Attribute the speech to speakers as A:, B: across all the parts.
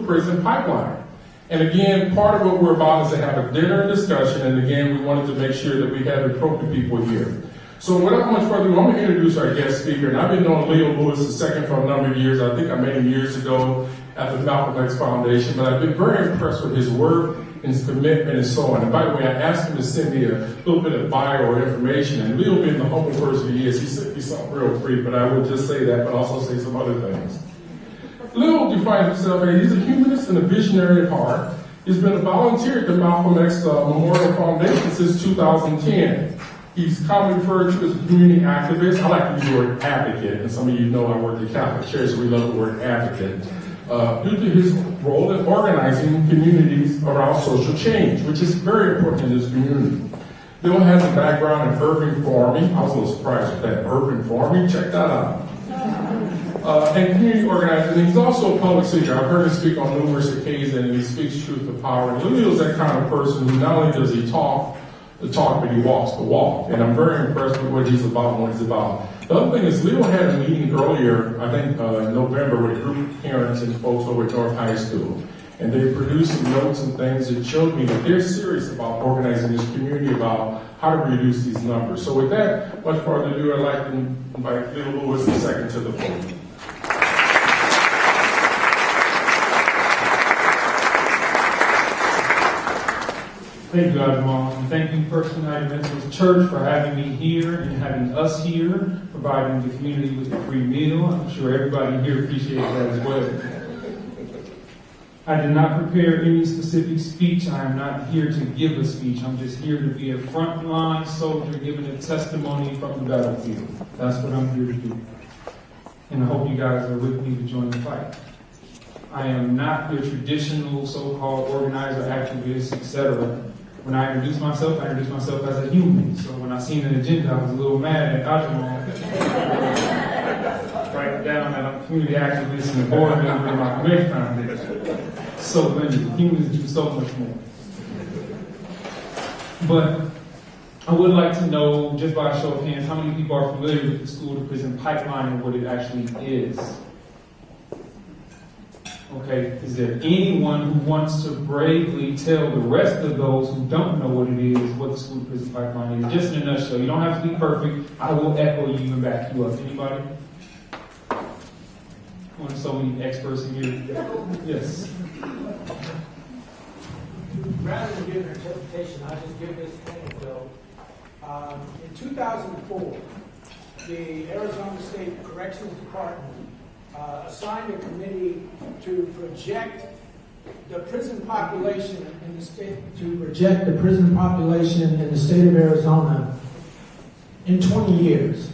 A: Prison Pipeline. And again, part of what we're about is to have a dinner and discussion, and again, we wanted to make sure that we had appropriate people here. So without much further ado, I'm going to introduce our guest speaker, and I've been knowing Leo Lewis II for a number of years. I think I met him years ago at the Malcolm X Foundation, but I've been very impressed with his work, his commitment, and so on. And by the way, I asked him to send me a little bit of bio or information, and Leo, being the humble person he is, he sent me something real brief, but I will just say that, but also say some other things. Leo defines himself as he's a humanist and a visionary at heart. He's been a volunteer at the Malcolm X Memorial Foundation since 2010. He's commonly referred to as a community activist. I like to use the word advocate, and some of you know I work at Catholic Church, so we love the word advocate. Due to his role in organizing communities around social change, which is very important in this community. Leo has a background in urban farming. I was a little surprised with that. Urban farming, check that out. And community organizing. And he's also a public speaker. I've heard him speak on numerous occasions, and he speaks truth to power. And Leo is that kind of person who not only does he talk the talk, but he walks the walk. And I'm very impressed with what he's about and what he's about. The other thing is, Leo had a meeting earlier, I think in November, with a group of parents and folks over at North High School. And they produced some notes and things that showed me that they're serious about organizing this community about how to reduce these numbers. So with that, much further ado, I'd like to invite Leo Lewis II to the podium.
B: Thank you, Dr. Mom. And thank you, First United Methodist Church, for having me here and having us here, providing the community with a free meal. I'm sure everybody here appreciates that as well. I did not prepare any specific speech. I am not here to give a speech. I'm just here to be a frontline soldier giving a testimony from the battlefield. That's what I'm here to do. And I hope you guys are with me to join the fight. I am not your traditional so-called organizer, activist, etc. When I introduce myself as a human. So when I seen an agenda, I was a little mad at Ajimon. Write down that I'm a community activist and a board member in my Malcolm X Foundation. So limited. Humans do so much more. But I would like to know, just by a show of hands, how many people are familiar with the school-to-prison pipeline and what it actually is? Okay, is there anyone who wants to bravely tell the rest of those who don't know what it is, what the school-to-prison pipeline is? Just in a nutshell. You don't have to be perfect. I will echo you and back you up. Anybody? One of so many experts in here. Yes.
C: Rather than give an interpretation, I'll just give this anecdote. In 2004, the Arizona State Corrections Department assigned a committee to project the prison population in the state, of Arizona in 20 years.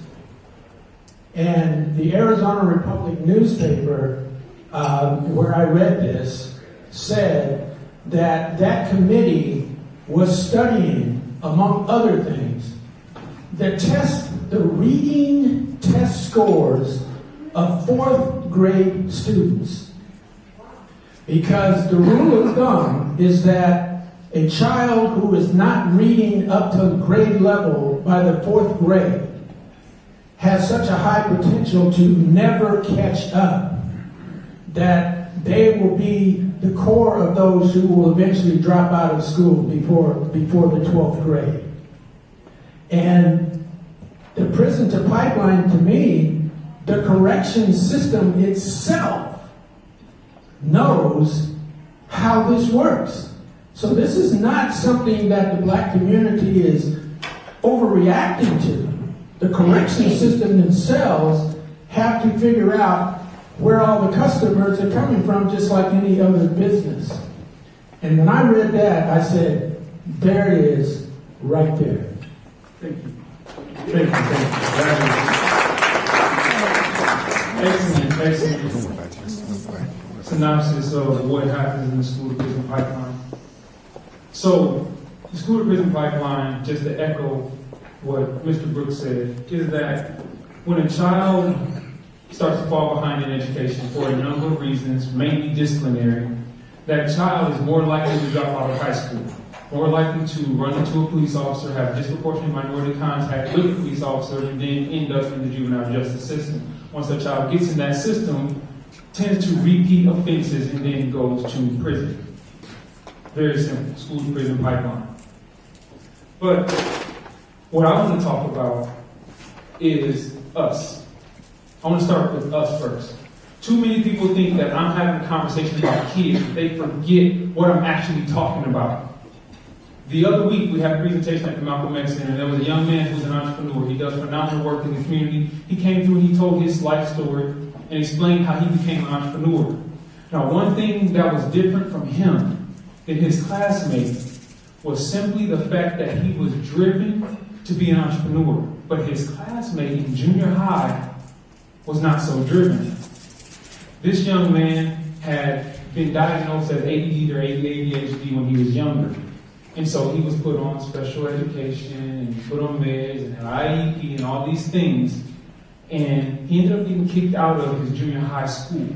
C: And the Arizona Republic newspaper, where I read this, said that that committee was studying, among other things, the reading test scores of 4th grade students. Because the rule of thumb is that a child who is not reading up to grade level by the 4th grade has such a high potential to never catch up that they will be the core of those who will eventually drop out of school before the 12th grade. And the prison to pipeline, to me, the correction system itself knows how this works. So this is not something that the black community is overreacting to. The correction system themselves have to figure out where all the customers are coming from, just like any other business. And when I read that, I said, there it is, right there.
B: Thank you. Thank you. Excellent synopsis of what happens in the school-to-prison pipeline. So, the school-to-prison pipeline, just to echo what Mr. Brooks said, is that when a child starts to fall behind in education for a number of reasons, mainly disciplinary, that child is more likely to drop out of high school, more likely to run into a police officer, have disproportionate minority contact with a police officer, and then end up in the juvenile justice system. Once a child gets in that system, tends to repeat offenses and then goes to prison. Very simple, school to prison pipeline. But what I want to talk about is us. I want to start with us first. Too many people think that I'm having a conversation about kids, but they forget what I'm actually talking about. The other week, we had a presentation at the Malcolm X Center, and there was a young man who's an entrepreneur. He does phenomenal work in the community. He came through and he told his life story and explained how he became an entrepreneur. Now, one thing that was different from him than his classmates was simply the fact that he was driven to be an entrepreneur. But his classmate in junior high was not so driven. This young man had been diagnosed as ADD or ADHD when he was younger. And so he was put on special education and put on meds and had IEP and all these things. And he ended up getting kicked out of his junior high school.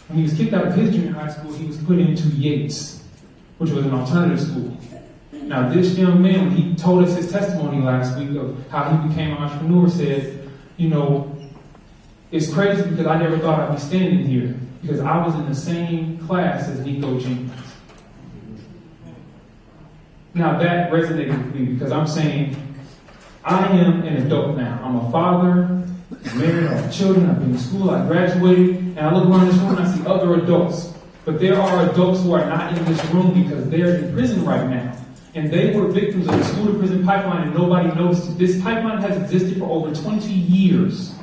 B: When he was kicked out of his junior high school, he was put into Yates, which was an alternative school. Now, this young man, when he told us his testimony last week of how he became an entrepreneur, said, you know, it's crazy because I never thought I'd be standing here because I was in the same class as Nico Jenkins. Now, that resonated with me because I'm saying, I am an adult now. I'm a father, I'm married, I have children, I've been to school, I graduated, and I look around this room and I see other adults. But there are adults who are not in this room because they're in prison right now. And they were victims of the school to prison pipeline and nobody noticed it. This pipeline has existed for over 20 years.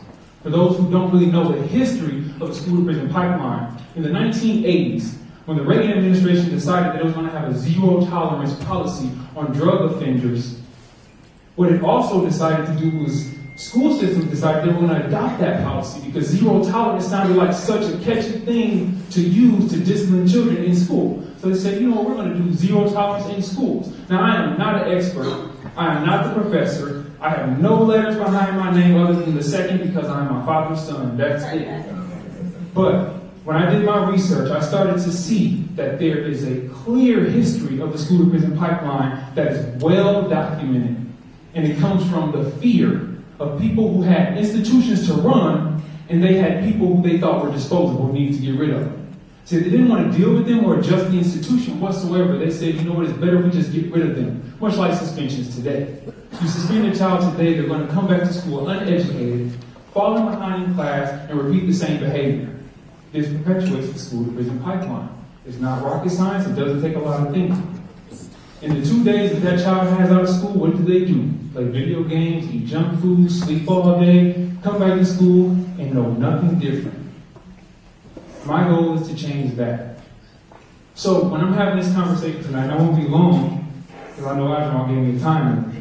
B: For those who don't really know the history of the school to prison pipeline, in the 1980s, when the Reagan administration decided that it was going to have a zero tolerance policy on drug offenders, what it also decided to do was school systems decided they were going to adopt that policy because zero tolerance sounded like such a catchy thing to use to discipline children in school. So they said, you know what, we're going to do zero tolerance in schools. Now, I am not an expert. I am not the professor. I have no letters behind my name other than the second because I'm my father's son. That's it. But when I did my research, I started to see that there is a clear history of the school to prison pipeline that is well documented. And it comes from the fear of people who had institutions to run and they had people who they thought were disposable and needed to get rid of them. So they didn't want to deal with them or adjust the institution whatsoever. They said, you know what, it's better we just get rid of them. Much like suspensions today. You suspend a child today, they're going to come back to school uneducated, falling behind in class, and repeat the same behavior. This perpetuates the school to prison pipeline. It's not rocket science, it doesn't take a lot of thinking. In the 2 days that child has out of school, what do they do? Play video games, eat junk food, sleep all day, come back to school, and know nothing different. My goal is to change that. So when I'm having this conversation tonight, I won't be long, because I know Admiral gave me a timer.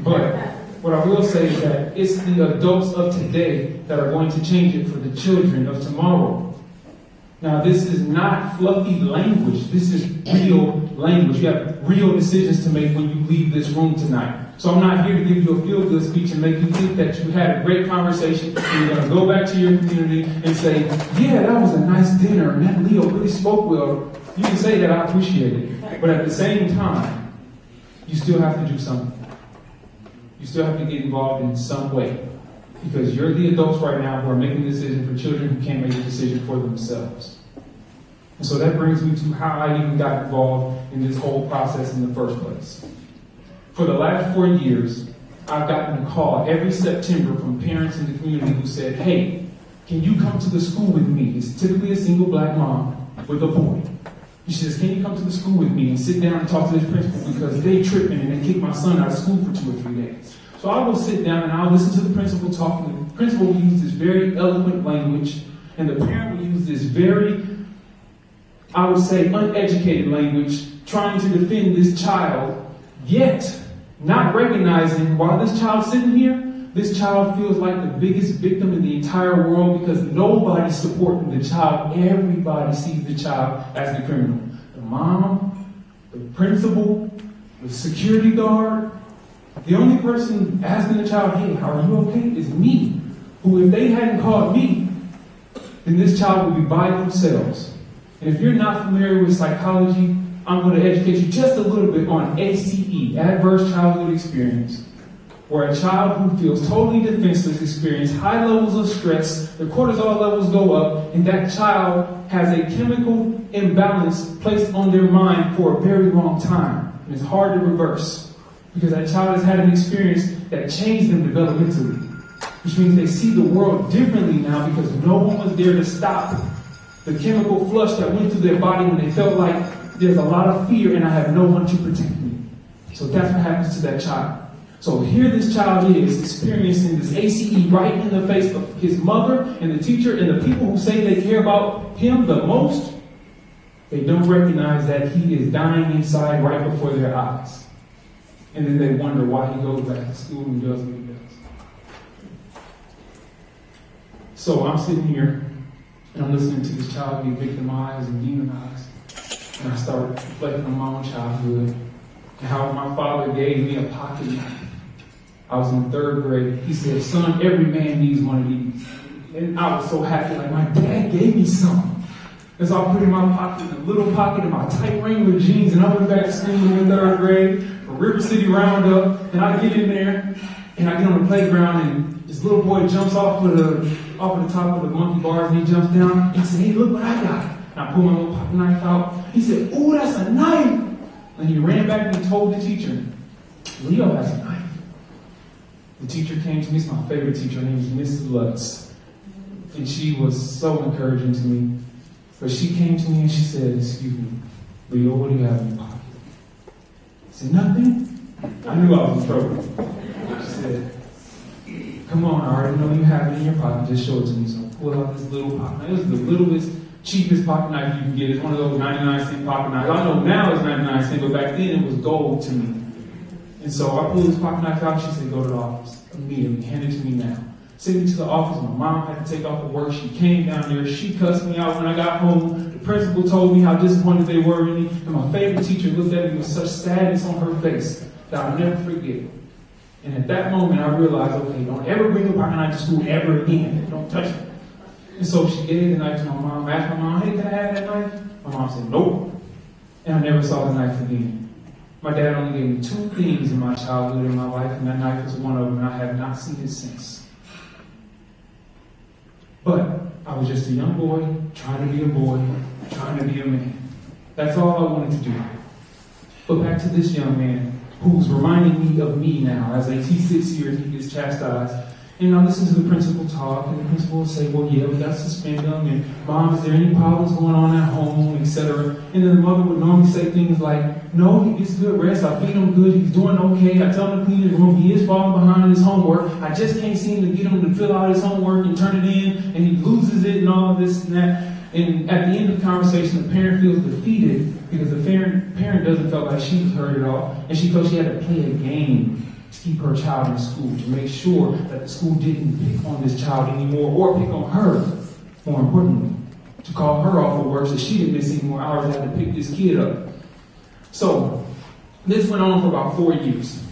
B: But what I will say is that it's the adults of today that are going to change it for the children of tomorrow. Now, this is not fluffy language. This is real language. You have real decisions to make when you leave this room tonight. So I'm not here to give you a feel-good speech and make you think that you had a great conversation and you're going to go back to your community and say, yeah, that was a nice dinner and that Leo really spoke well. You can say that, I appreciate it. But at the same time, you still have to do something. You still have to get involved in some way. Because you're the adults right now who are making decisions for children who can't make a decision for themselves. And so that brings me to how I even got involved in this whole process in the first place. For the last 4 years, I've gotten a call every September from parents in the community who said, hey, can you come to the school with me? It's typically a single black mom with a boy. She says, can you come to the school with me and sit down and talk to this principal because they tripping and they kicked my son out of school for 2 or 3 days. So I will sit down and I'll listen to the principal talk, and the principal will use this very eloquent language, and the parent will use this very, I would say, uneducated language, trying to defend this child, yet not recognizing while this child's sitting here, this child feels like the biggest victim in the entire world because nobody's supporting the child. Everybody sees the child as the criminal. The mom, the principal, the security guard. The only person asking the child, hey, how are you okay, is me. Who, if they hadn't called me, then this child would be by themselves. And if you're not familiar with psychology, I'm going to educate you just a little bit on ACE, Adverse Childhood Experience. where a child who feels totally defenseless experiences high levels of stress, their cortisol levels go up, and that child has a chemical imbalance placed on their mind for a very long time. And it's hard to reverse because that child has had an experience that changed them developmentally, which means they see the world differently now because no one was there to stop the chemical flush that went through their body when they felt like there's a lot of fear and I have no one to protect me. So that's what happens to that child. So here this child is experiencing this ACE right in the face of his mother and the teacher and the people who say they care about him the most. They don't recognize that he is dying inside right before their eyes. And then they wonder why he goes back to school and does what he does. So I'm sitting here and I'm listening to this child be victimized and demonized. And I start reflecting on my own childhood and how my father gave me a pocket knife. I was in 3rd grade. He said, son, every man needs one of these. And I was so happy, like my dad gave me some. And so I put it in my pocket, in a little pocket in my tight Wrangler jeans, and I went back to school in 3rd grade for River City Roundup. And I get in there, and I get on the playground, and this little boy jumps off of the top of the monkey bars, and he jumps down. And he said, hey, look what I got. And I pulled my little pocket knife out. He said, ooh, that's a knife. And he ran back and he told the teacher, Leo has a knife. The teacher came to me. It's my favorite teacher. Her name is Mrs. Lutz. And she was so encouraging to me. But she came to me and she said, excuse me, Leo, what do you have in your pocket? I said, nothing. I knew I was in trouble. She said, come on, I already know you have it in your pocket. Just show it to me. So I pulled out this little pocket knife. It was the littlest, cheapest pocket knife you can get. It's one of those 99-cent pocket knives. I know now it's 99 cents, but back then it was gold to me. And so I pulled this pocket knife out. She said, go to the office immediately. Hand it to me now. Sent me to the office. My mom had to take off of work. She came down there. She cussed me out when I got home. The principal told me how disappointed they were in me. And my favorite teacher looked at me with such sadness on her face that I'll never forget. And at that moment, I realized, okay, don't ever bring a pocket knife to school ever again. Don't touch it. And so she gave the knife to my mom. I asked my mom, hey, can I have that knife? My mom said, nope. And I never saw the knife again. My dad only gave me 2 things in my childhood in my life, and that knife was one of them, and I have not seen it since. But I was just a young boy, trying to be a boy, trying to be a man. That's all I wanted to do. But back to this young man who's reminding me of me now. As he sits here and he gets chastised. And I listen to the principal talk, and the principal will say, well, yeah, we got to suspend him, and mom, is there any problems going on at home, etc. And then the mother would normally say things like, no, he gets good rest, I feed him good, he's doing okay, I tell him to clean his room, he is falling behind in his homework, I just can't seem to get him to fill out his homework and turn it in, and he loses it and all of this and that. And at the end of the conversation, the parent feels defeated because the parent doesn't feel like she was heard at all, and she felt she had to play a game to keep her child in school, to make sure that the school didn't pick on this child anymore or pick on her, more importantly, to call her off of work so she didn't miss any more hours and had to pick this kid up. So this went on for about 4 years.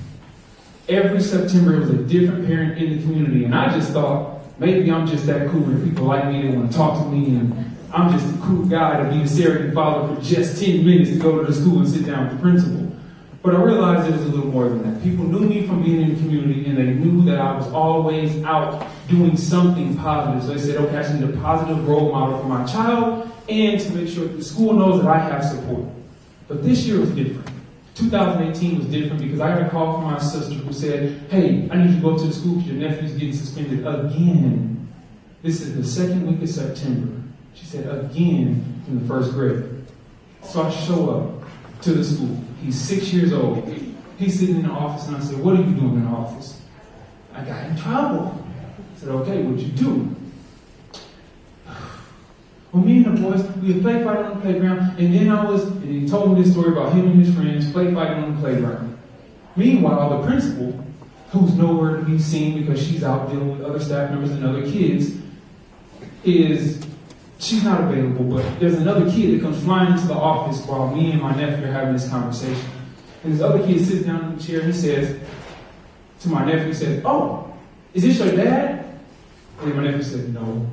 B: Every September, it was a different parent in the community, and I just thought, maybe I'm just that cool and people like me, they want to talk to me, and I'm just a cool guy to be a surrogate father for just 10 minutes to go to the school and sit down with the principal. But I realized it was a little more than that. People knew me from being in the community, and they knew that I was always out doing something positive. So they said, okay, I just need a positive role model for my child and to make sure that the school knows that I have support. But this year was different. 2018 was different because I got a call from my sister who said, hey, I need you to go to the school because your nephew's getting suspended again. This is the 2nd week of September. She said, again in the 1st grade. So I show up to the school. He's 6 years old. He's sitting in the office, and I said, what are you doing in the office? I got in trouble. I said, okay, what'd you do? Well, me and the boys, we would play fighting on the playground, and then and he told me this story about him and his friends play fighting on the playground. Meanwhile, the principal, who's nowhere to be seen because she's out dealing with other staff members and other kids, she's not available, but there's another kid that comes flying into the office while me and my nephew are having this conversation. And this other kid sits down in the chair, he says, to my nephew, he says, oh, is this your dad? And my nephew said, no.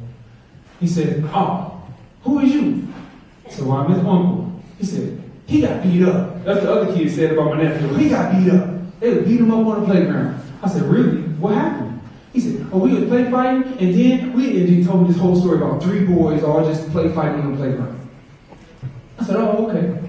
B: He said, oh, who is you? So I'm his uncle. He said, he got beat up. That's what the other kid said about my nephew. He got beat up. They would beat him up on the playground. I said, really? What happened? He said, oh, we was play fighting, and then he told me this whole story about 3 boys all just play fighting on the playground. I said, oh, okay.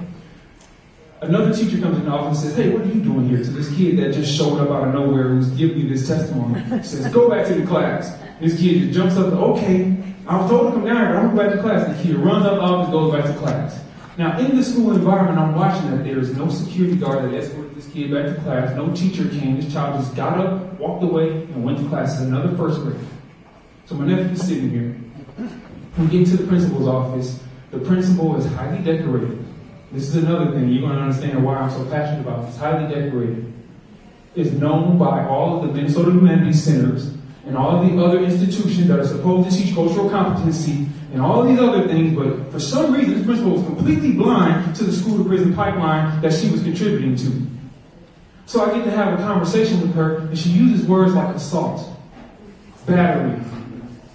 B: Another teacher comes in the office and says, hey, what are you doing here? To this kid that just showed up out of nowhere who's giving me this testimony. He says, go back to the class. And this kid just jumps up, okay, I was told to come down here, but I'm going back to class. And the kid runs up the office, goes back to class. Now, in the school environment, I'm watching that there is no security guard that escorted this kid back to class. No teacher came. This child just got up, walked away, and went to class. It's another first grade. So my nephew's sitting here. We get to the principal's office. The principal is highly decorated. This is another thing. You're going to understand why I'm so passionate about this. Highly decorated. Is known by all of the Minnesota Humanities Centers and all of the other institutions that are supposed to teach cultural competency and all these other things, but for some reason, this principal was completely blind to the school-to-prison pipeline that she was contributing to. So I get to have a conversation with her, and she uses words like assault, battery.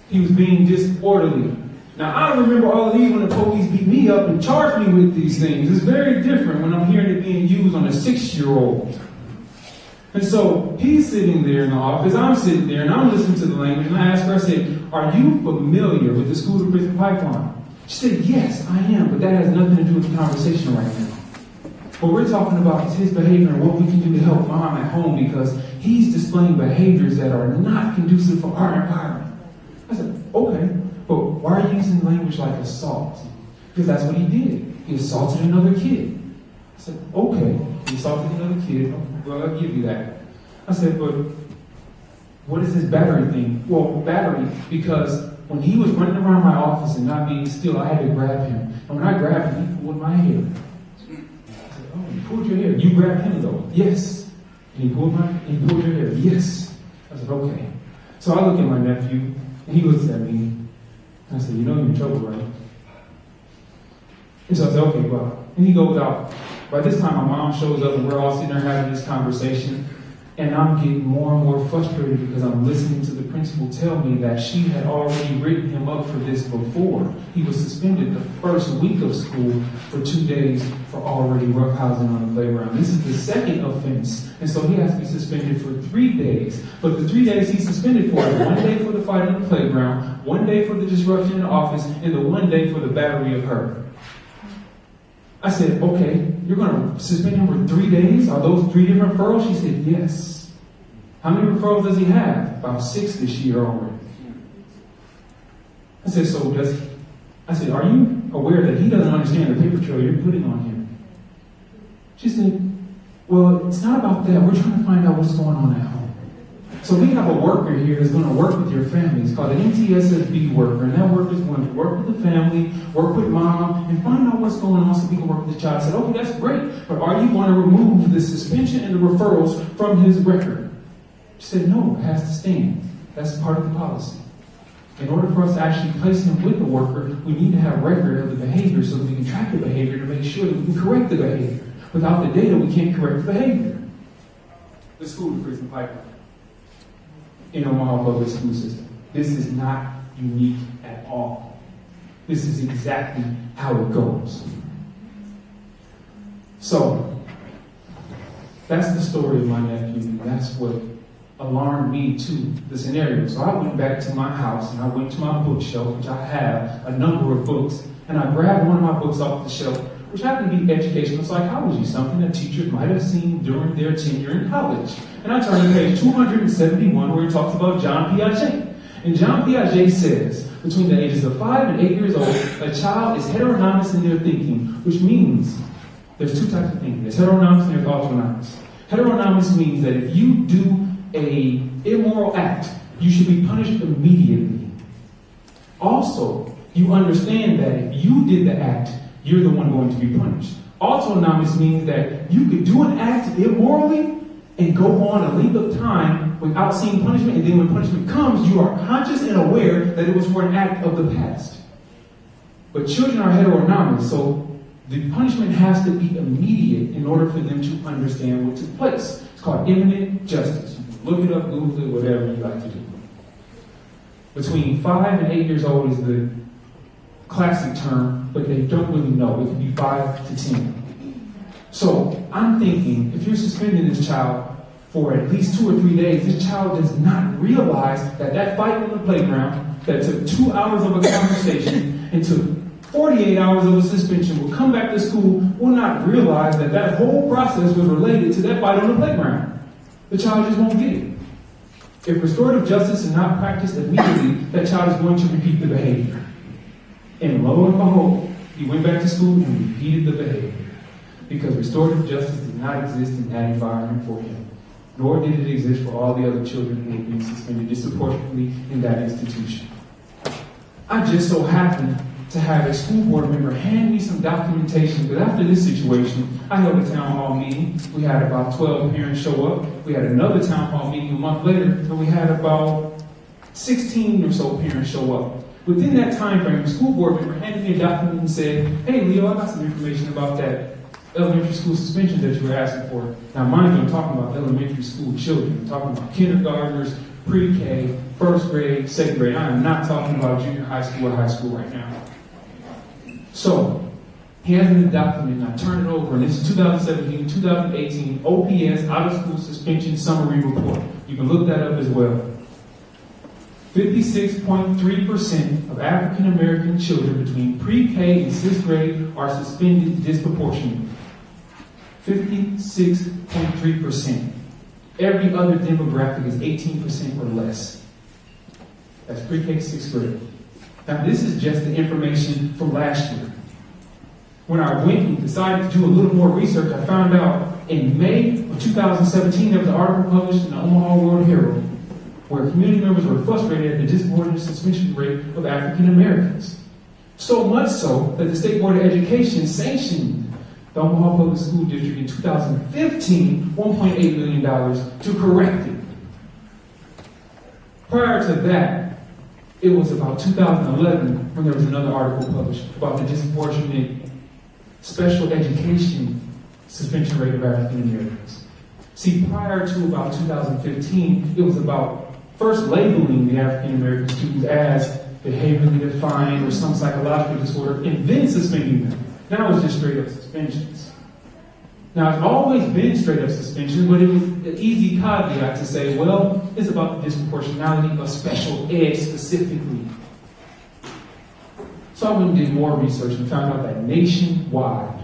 B: He was being disorderly. Now, I remember all of these when the police beat me up and charged me with these things. It's very different when I'm hearing it being used on a 6-year-old. And so he's sitting there in the office, I'm sitting there, and I'm listening to the language, and I asked her, I said, are you familiar with the school-to-prison pipeline? She said, yes, I am, but that has nothing to do with the conversation right now. What we're talking about is his behavior and what we can do to help mom at home because he's displaying behaviors that are not conducive for our environment. I said, okay, but why are you using language like assault? Because that's what he did. He assaulted another kid. I said, okay, he assaulted another kid. Well, I'll give you that. I said, but what is this battery thing? Well, battery, because when he was running around my office and not being still, I had to grab him. And when I grabbed him, he pulled my hair. I said, oh, you pulled your hair. You grabbed him though? Yes. And he pulled your hair? Yes. I said, okay. So I look at my nephew, and he looks at me. I said, you know you're in trouble, right? And so I said, okay, well. And he goes out. By this time, my mom shows up, and we're all sitting there having this conversation. And I'm getting more and more frustrated because I'm listening to the principal tell me that she had already written him up for this before. He was suspended the first week of school for 2 days for already roughhousing on the playground. This is the second offense. And so he has to be suspended for 3 days. But the 3 days he's suspended for is 1 day for the fight on the playground, 1 day for the disruption in the office, and the 1 day for the battery of her. I said, okay, you're going to suspend him for 3 days? Are those 3 different referrals? She said, yes. How many referrals does he have? About 6 this year already. I said, so does he? I said, are you aware that he doesn't understand the paper trail you're putting on him? She said, well, it's not about that. We're trying to find out what's going on at home. So we have a worker here that's going to work with your family. It's called an MTSSB worker, and that worker is going to work with the family, work with mom, and find out what's going on so we can work with the child. I said, okay, that's great, but are you going to remove the suspension and the referrals from his record? She said, no, it has to stand. That's part of the policy. In order for us to actually place him with the worker, we need to have record of the behavior so that we can track the behavior to make sure that we can correct the behavior. Without the data, we can't correct the behavior. The school-to-prison pipeline in Omaha public school system. This is not unique at all. This is exactly how it goes. So, that's the story of my nephew. That's what alarmed me to the scenario. So I went back to my house and I went to my bookshelf, which I have a number of books, and I grabbed one of my books off the shelf, which happened to be educational psychology, something that teachers might have seen during their tenure in college. And I turned to page 271 where he talks about John Piaget. And John Piaget says, between the ages of 5 and 8 years old, a child is heteronomous in their thinking, which means there's 2 types of thinking. There's heteronomous and there's autonomous. Heteronomous means that if you do an immoral act, you should be punished immediately. Also, you understand that if you did the act, you're the one going to be punished. Autonomous means that you could do an act immorally and go on a length of time without seeing punishment, and then when punishment comes, you are conscious and aware that it was for an act of the past. But children are heteronomous, so the punishment has to be immediate in order for them to understand what took place. It's called imminent justice. You can look it up, Google it, whatever you like to do. Between 5 and 8 years old is the classic term, but they don't really know. It could be 5 to 10. So I'm thinking, if you're suspending this child for at least 2 or 3 days, this child does not realize that that fight on the playground that took 2 hours of a conversation and took 48 hours of a suspension will come back to school, will not realize that that whole process was related to that fight on the playground. The child just won't get it. If restorative justice is not practiced immediately, that child is going to repeat the behavior. And lo and behold, he went back to school and repeated the behavior. Because restorative justice did not exist in that environment for him. Nor did it exist for all the other children who were being suspended disproportionately in that institution. I just so happened to have a school board member hand me some documentation, but after this situation, I held a town hall meeting. We had about 12 parents show up. We had another town hall meeting a month later, and we had about 16 or so parents show up. Within that time frame, the school board member handed me a document and said, "Hey, Leo, I got some information about that elementary school suspension that you were asking for." Now, mind you, I'm talking about elementary school children. I'm talking about kindergartners, pre-K, first grade, second grade. I am not talking about junior high school or high school right now. So, he has me the document, and I turn it over, and this is 2017, 2018 OPS out-of-school suspension summary report. You can look that up as well. 56.3% of African American children between pre-K and 6th grade are suspended disproportionately. 56.3%. Every other demographic is 18% or less. That's pre-K, 6th grade. Now, this is just the information from last year. When I went and decided to do a little more research, I found out in May of 2017, there was an article published in the Omaha World Herald where community members were frustrated at the disproportionate suspension rate of African Americans. So much so that the State Board of Education sanctioned the Omaha Public School District in 2015, $1.8 million to correct it. Prior to that, it was about 2011 when there was another article published about the disproportionate special education suspension rate of African Americans. See, prior to about 2015, it was about first labeling the African American students as behaviorally defined or some psychological disorder, and then suspending them. Now it's just straight up suspensions. Now, it's always been straight up suspension, but it was an easy caveat to say, well, it's about the disproportionality of special ed specifically. So I went and did more research and found out that nationwide,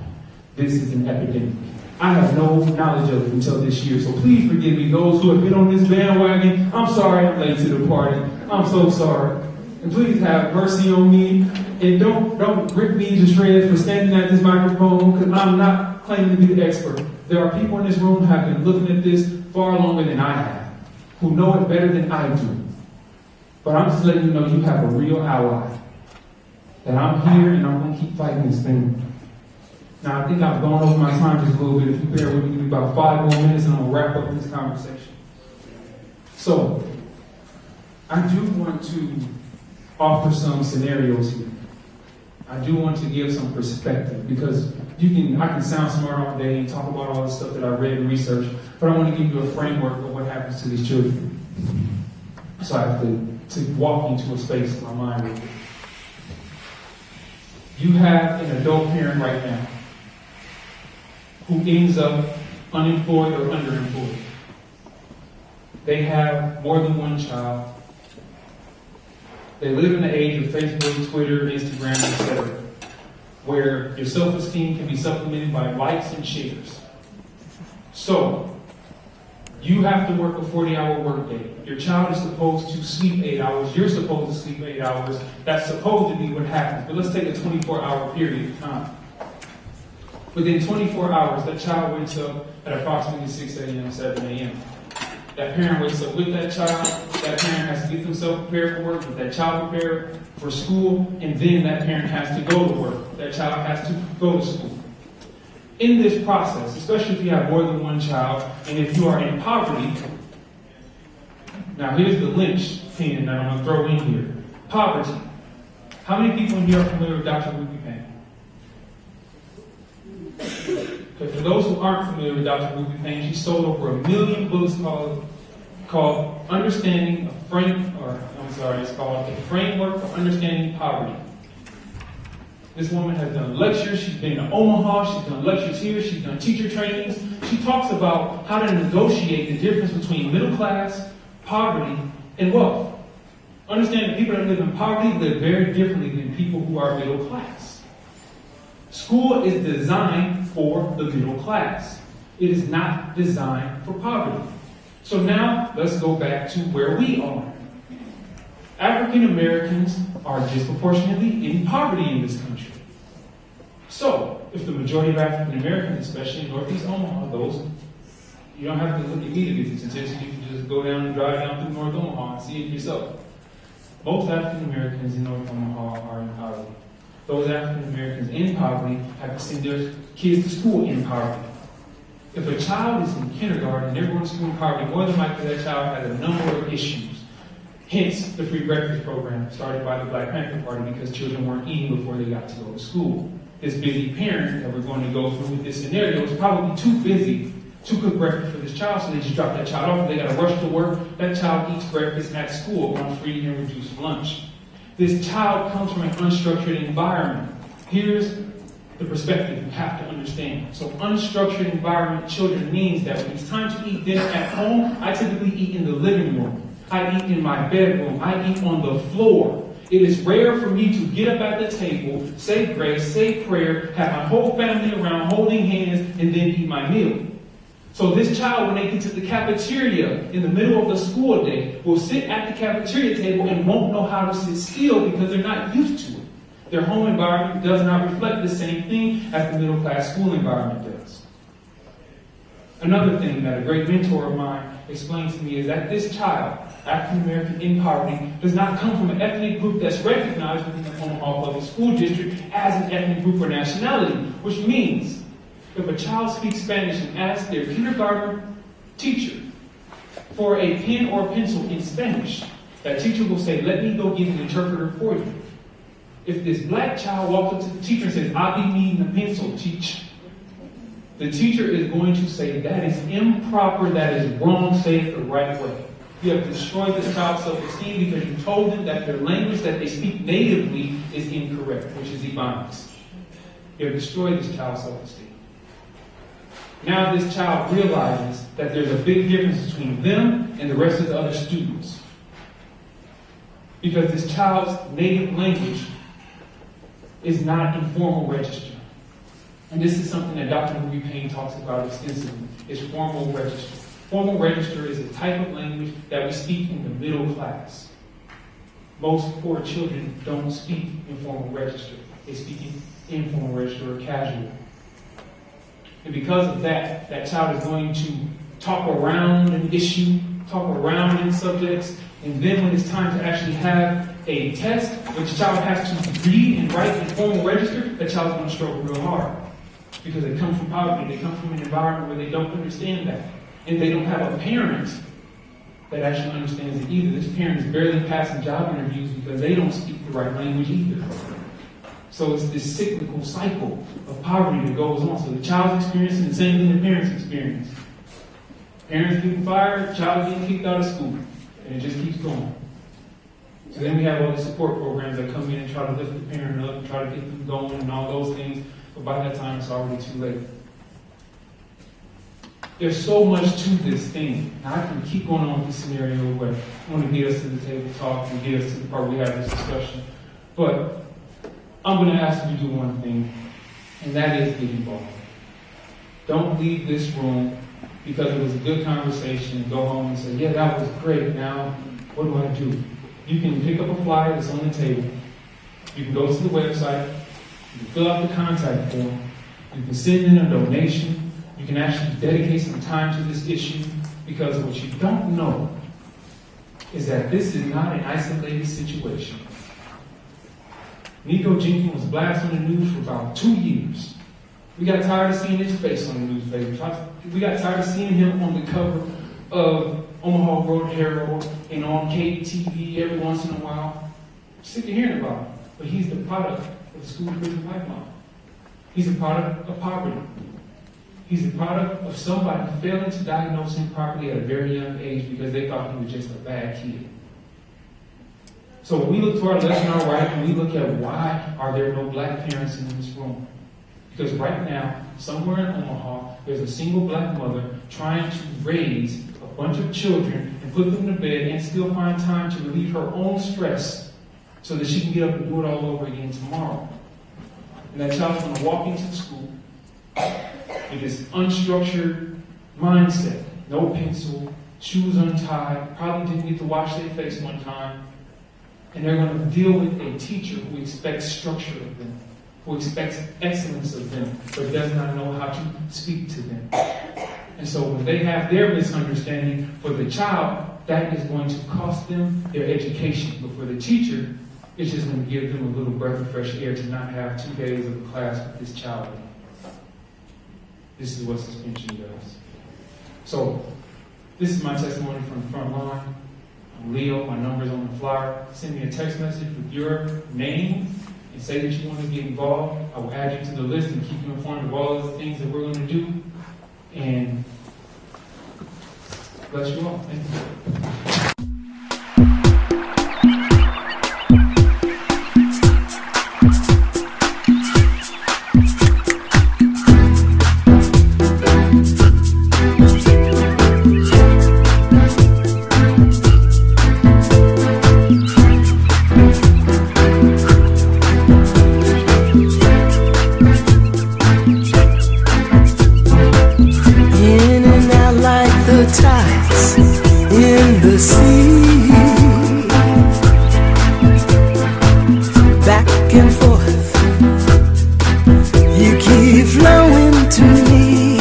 B: this is an epidemic. I have no knowledge of it until this year, so please forgive me, those who have been on this bandwagon. I'm sorry I'm late to the party. I'm so sorry. And please have mercy on me, and don't rip me to shreds for standing at this microphone, because I'm not claiming to be the expert. There are people in this room who have been looking at this far longer than I have, who know it better than I do. But I'm just letting you know you have a real ally. That I'm here and I'm going to keep fighting this thing. Now, I think I've gone over my time just a little bit. If you bear with me, about 5 more minutes and I'm going to wrap up this conversation. So, I do want to offer some scenarios here. I do want to give some perspective because I can sound smart all day and talk about all the stuff that I read and researched, but I want to give you a framework of what happens to these children. So I have to walk into a space in my mind with it. You have an adult parent right now who ends up unemployed or underemployed. They have more than one child. They live in the age of Facebook, Twitter, Instagram, etc., where your self-esteem can be supplemented by likes and shares. So, you have to work a 40-hour workday. Your child is supposed to sleep 8 hours. You're supposed to sleep 8 hours. That's supposed to be what happens. But let's take a 24-hour period of time. Within 24 hours, that child wakes up at approximately 6 a.m., 7 a.m. That parent wakes up with that child. That parent has to get themselves prepared for work, get that child prepared for school, and then that parent has to go to work. That child has to go to school. In this process, especially if you have more than one child, and if you are in poverty, now here's the linchpin that I'm going to throw in here. Poverty. How many people in here are familiar with Dr. Ruby Payne? Okay, for those who aren't familiar with Dr. Ruby Payne, she sold over 1 million books called Understanding a Frame, or I'm sorry, it's called A Framework for Understanding Poverty. This woman has done lectures, she's been to Omaha, she's done lectures here, she's done teacher trainings. She talks about how to negotiate the difference between middle class, poverty, and wealth. Understand that people that live in poverty live very differently than people who are middle class. School is designed for the middle class. It is not designed for poverty. So now, let's go back to where we are. African Americans are disproportionately in poverty in this country. So, if the majority of African Americans, especially in Northeast Omaha, you don't have to look at me to get this attention, you can just go down and drive down through North Omaha and see it yourself. Most African Americans in North Omaha are in poverty. Those African Americans in poverty have to send their kids to school in poverty. If a child is in kindergarten and they're going to school in poverty, more than likely that child has a number of issues. Hence, the free breakfast program started by the Black Panther Party because children weren't eating before they got to go to school. This busy parent that we're going to go through with this scenario is probably too busy to cook breakfast for this child, so they just drop that child off. They got to rush to work. That child eats breakfast at school on free and reduced lunch. This child comes from an unstructured environment. Here's the perspective you have to understand. So unstructured environment children means that when it's time to eat dinner at home, I typically eat in the living room. I eat in my bedroom. I eat on the floor. It is rare for me to get up at the table, say grace, say prayer, have my whole family around holding hands, and then eat my meal. So this child, when they get to the cafeteria in the middle of the school day, will sit at the cafeteria table and won't know how to sit still because they're not used to it. Their home environment does not reflect the same thing as the middle class school environment does. Another thing that a great mentor of mine explained to me is that this child, African American in poverty, does not come from an ethnic group that's recognized within the Omaha Public School District as an ethnic group or nationality, which means if a child speaks Spanish and asks their kindergarten teacher for a pen or pencil in Spanish, that teacher will say, "Let me go get an interpreter for you." If this black child walks up to the teacher and says, "I'll be needing a pencil, teach," the teacher is going to say, "That is improper, that is wrong, say it the right way." You have destroyed this child's self-esteem because you told them that their language that they speak natively is incorrect, which is Ebonics. You have destroyed this child's self-esteem. Now this child realizes that there's a big difference between them and the rest of the other students. Because this child's native language is not in formal register. And this is something that Dr. Marie Payne talks about extensively, is formal register. Formal register is a type of language that we speak in the middle class. Most poor children don't speak in formal register. They speak in informal register or casual. And because of that, that child is going to talk around an issue, talk around in subjects, and then when it's time to actually have a test, which child has to read and write in formal register, that child's going to struggle real hard. Because they come from poverty, they come from an environment where they don't understand that. And they don't have a parent that actually understands it either. This parent is barely passing job interviews because they don't speak the right language either. So it's this cyclical cycle of poverty that goes on. So the child's experiencing the same thing the parents experience. Parents getting fired, child getting kicked out of school. And it just keeps going. So then we have all the support programs that come in and try to lift the parent up, and try to get them going and all those things. But by that time, it's already too late. There's so much to this thing. Now, I can keep going on with this scenario, but I want to get us to the table talk and get us to the part where we have this discussion. But I'm going to ask you to do one thing, and that is get involved. Don't leave this room because it was a good conversation and go home and say, "Yeah, that was great. Now, what do I do?" You can pick up a flyer that's on the table. You can go to the website. You can fill out the contact form. You can send in a donation. You can actually dedicate some time to this issue, because what you don't know is that this is not an isolated situation. Nico Jenkins was blasted on the news for about 2 years. We got tired of seeing his face on the newspaper. We got tired of seeing him on the cover of Omaha Road Herald and on KTV every once in a while. Sick of hearing about him. But he's the product of the school prison pipeline. He's a product of poverty. He's a product of somebody failing to diagnose him properly at a very young age because they thought he was just a bad kid. So when we look to our left and our right, and we look at why are there no black parents in this room? Because right now, somewhere in Omaha, there's a single black mother trying to raise a bunch of children and put them to bed and still find time to relieve her own stress so that she can get up and do it all over again tomorrow. And that child's going to walk into school with this unstructured mindset, no pencil, shoes untied, probably didn't get to wash their face one time. And they're going to deal with a teacher who expects structure of them, who expects excellence of them, but does not know how to speak to them. And so when they have their misunderstanding for the child, that is going to cost them their education. But for the teacher, it's just going to give them a little breath of fresh air to not have 2 days of a class with this child. This is what suspension does. So this is my testimony from the front line. I'm Leo, my number's on the flyer. Send me a text message with your name and say that you want to get involved. I will add you to the list and keep you informed of all of the things that we're going to do. And bless you all. Thank you.
D: Tides in the sea, back and forth, you keep flowing to me,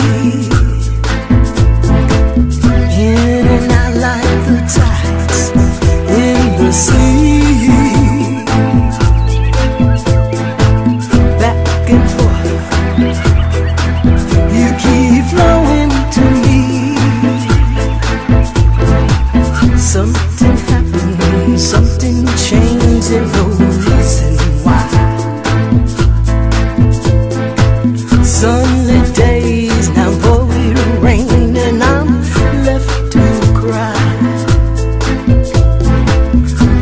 D: in and out like the tides in the sea, back and forth, you keep flowing to me. Something happened, something changed, and no reason why. Sunlit days now pour it rain, and I'm left to cry.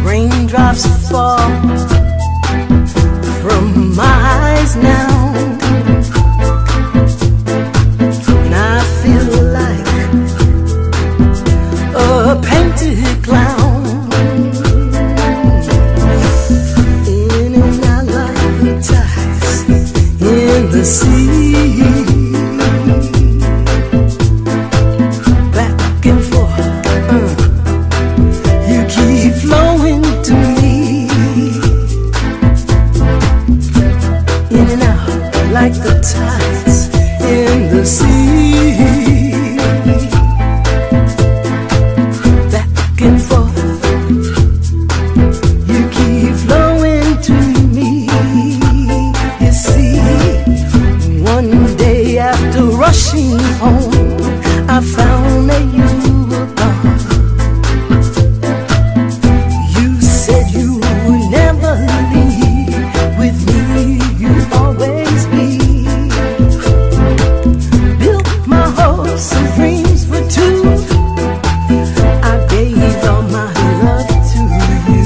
D: Raindrops fall from my eyes now, and I feel like a painted clown, in and out like the tides in the sea, back and forth, you keep flowing to me, in and out like the tides in the sea. Rushing home, I found that you were gone. You said you would never leave, with me you'd always be. Built my hopes and dreams for two, I gave all my love to you.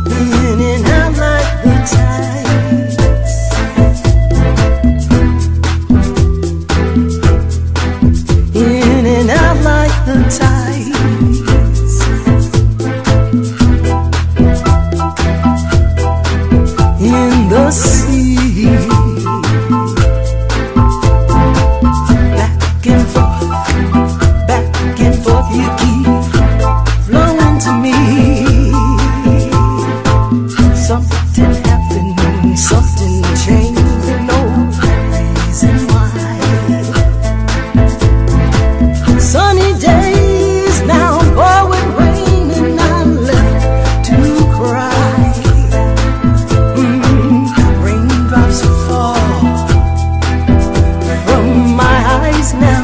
D: In and out like the tide, the tides in the sea, back and forth, you keep flowing to me. Something happened, something changed, no reason why. Sunny days now pour with rain, and I'm left to cry. Raindrops fall from my eyes now.